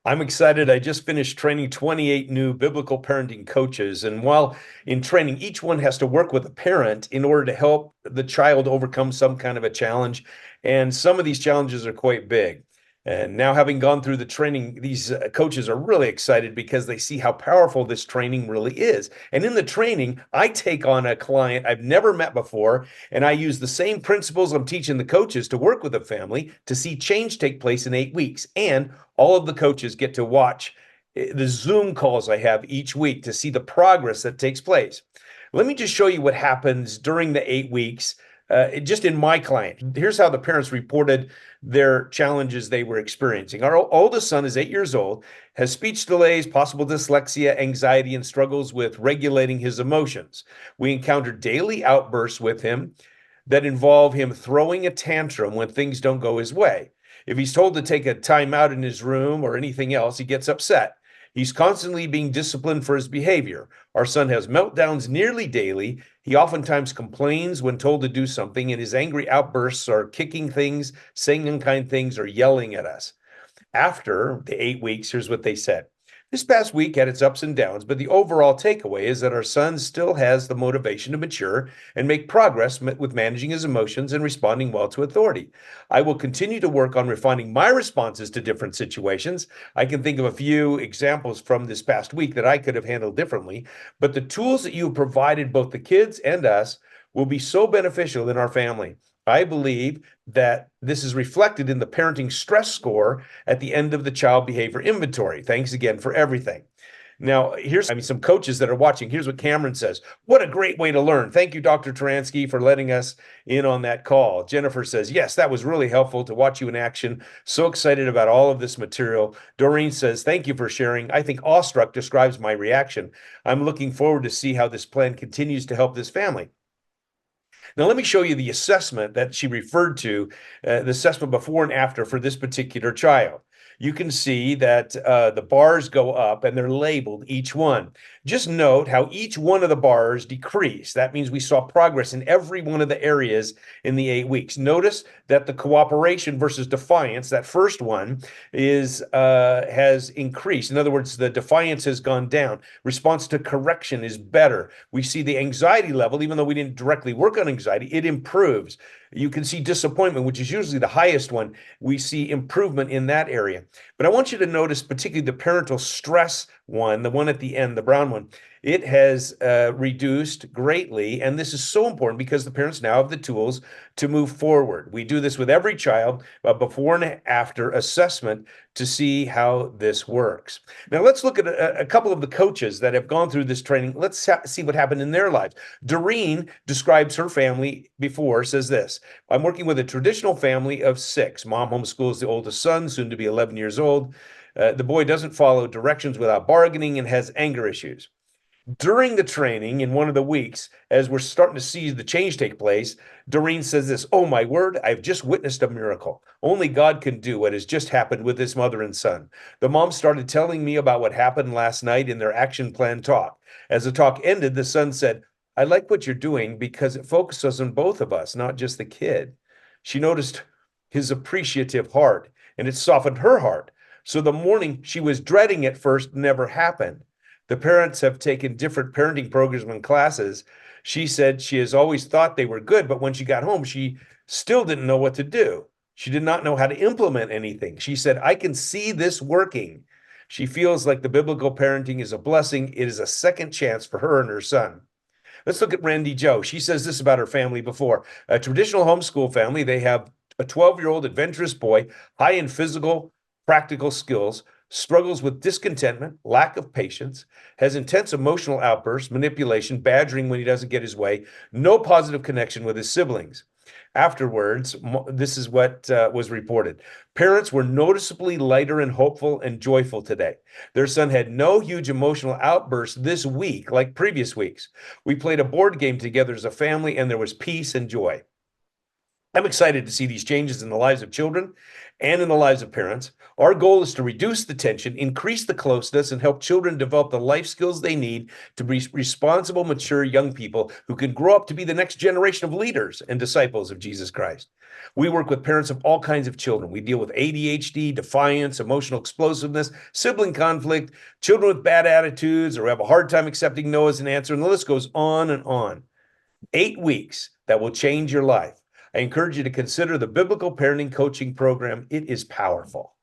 I'm excited. I just finished training 28 new biblical parenting coaches. And while in training, each one has to work with a parent in order to help the child overcome some kind of a challenge. And some of these challenges are quite big. And now, having gone through the training, these coaches are really excited because they see how powerful this training really is. And in the training, I take on a client I've never met before, and I use the same principles I'm teaching the coaches to work with a family to see change take place in 8 weeks. And all of the coaches get to watch the Zoom calls I have each week to see the progress that takes place. Let me just show you what happens during the 8 weeks, just in my client. Here's how the parents reported their challenges they were experiencing. Our oldest son is 8 years old, has speech delays, possible dyslexia, anxiety, and struggles with regulating his emotions. We encounter daily outbursts with him that involve him throwing a tantrum when things don't go his way. If he's told to take a time out in his room or anything else, he gets upset. He's constantly being disciplined for his behavior. Our son has meltdowns nearly daily. He oftentimes complains when told to do something, and his angry outbursts are kicking things, saying unkind things, or yelling at us. After the 8 weeks, here's what they said. This past week had its ups and downs, but the overall takeaway is that our son still has the motivation to mature and make progress with managing his emotions and responding well to authority. I will continue to work on refining my responses to different situations. I can think of a few examples from this past week that I could have handled differently, but the tools that you have provided both the kids and us will be so beneficial in our family. I believe that this is reflected in the parenting stress score at the end of the child behavior inventory. Thanks again for everything. Now, here's some coaches that are watching. Here's what Cameron says. What a great way to learn. Thank you, Dr. Taransky, for letting us in on that call. Jennifer says, yes, that was really helpful to watch you in action. So excited about all of this material. Doreen says, thank you for sharing. I think awestruck describes my reaction. I'm looking forward to see how this plan continues to help this family. Now, let me show you the assessment that she referred to, the assessment before and after for this particular child. You can see that the bars go up and they're labeled each one. Just note how each one of the bars decreased. That means we saw progress in every one of the areas in the 8 weeks. Notice that the cooperation versus defiance, that first one, has increased. In other words, the defiance has gone down. Response to correction is better. We see the anxiety level, even though we didn't directly work on anxiety, it improves. You can see disappointment, which is usually the highest one. We see improvement in that area. But I want you to notice particularly the parental stress one, the one at the end, the brown one. It has reduced greatly. And this is so important because the parents now have the tools to move forward. We do this with every child, before and after assessment to see how this works. Now, let's look at a couple of the coaches that have gone through this training. Let's see what happened in their lives. Doreen describes her family before, says this. I'm working with a traditional family of 6. Mom homeschools the oldest son, soon to be 11 years old. The boy doesn't follow directions without bargaining and has anger issues. During the training in one of the weeks, as we're starting to see the change take place, Doreen says this, oh my word, I've just witnessed a miracle. Only God can do what has just happened with this mother and son. The mom started telling me about what happened last night in their action plan talk. As the talk ended, the son said, I like what you're doing because it focuses on both of us, not just the kid. She noticed his appreciative heart, and it softened her heart. So the morning she was dreading at first never happened. The parents have taken different parenting programs and classes. She said she has always thought they were good, but when she got home, she still didn't know what to do. She did not know how to implement anything. She said, I can see this working. She feels like the biblical parenting is a blessing. It is a second chance for her and her son. Let's look at Randy Joe. She says this about her family before. A traditional homeschool family, they have a 12-year-old adventurous boy, high in physical, practical skills, struggles with discontentment, lack of patience, has intense emotional outbursts, manipulation, badgering when he doesn't get his way, no positive connection with his siblings. Afterwards, this is what was reported. Parents were noticeably lighter and hopeful and joyful today. Their son had no huge emotional outbursts this week like previous weeks. We played a board game together as a family, and there was peace and joy. I'm excited to see these changes in the lives of children and in the lives of parents. Our goal is to reduce the tension, increase the closeness, and help children develop the life skills they need to be responsible, mature young people who can grow up to be the next generation of leaders and disciples of Jesus Christ. We work with parents of all kinds of children. We deal with ADHD, defiance, emotional explosiveness, sibling conflict, children with bad attitudes, or have a hard time accepting no as an answer, and the list goes on and on. 8 weeks that will change your life. I encourage you to consider the Biblical Parenting Coaching Program. It is powerful.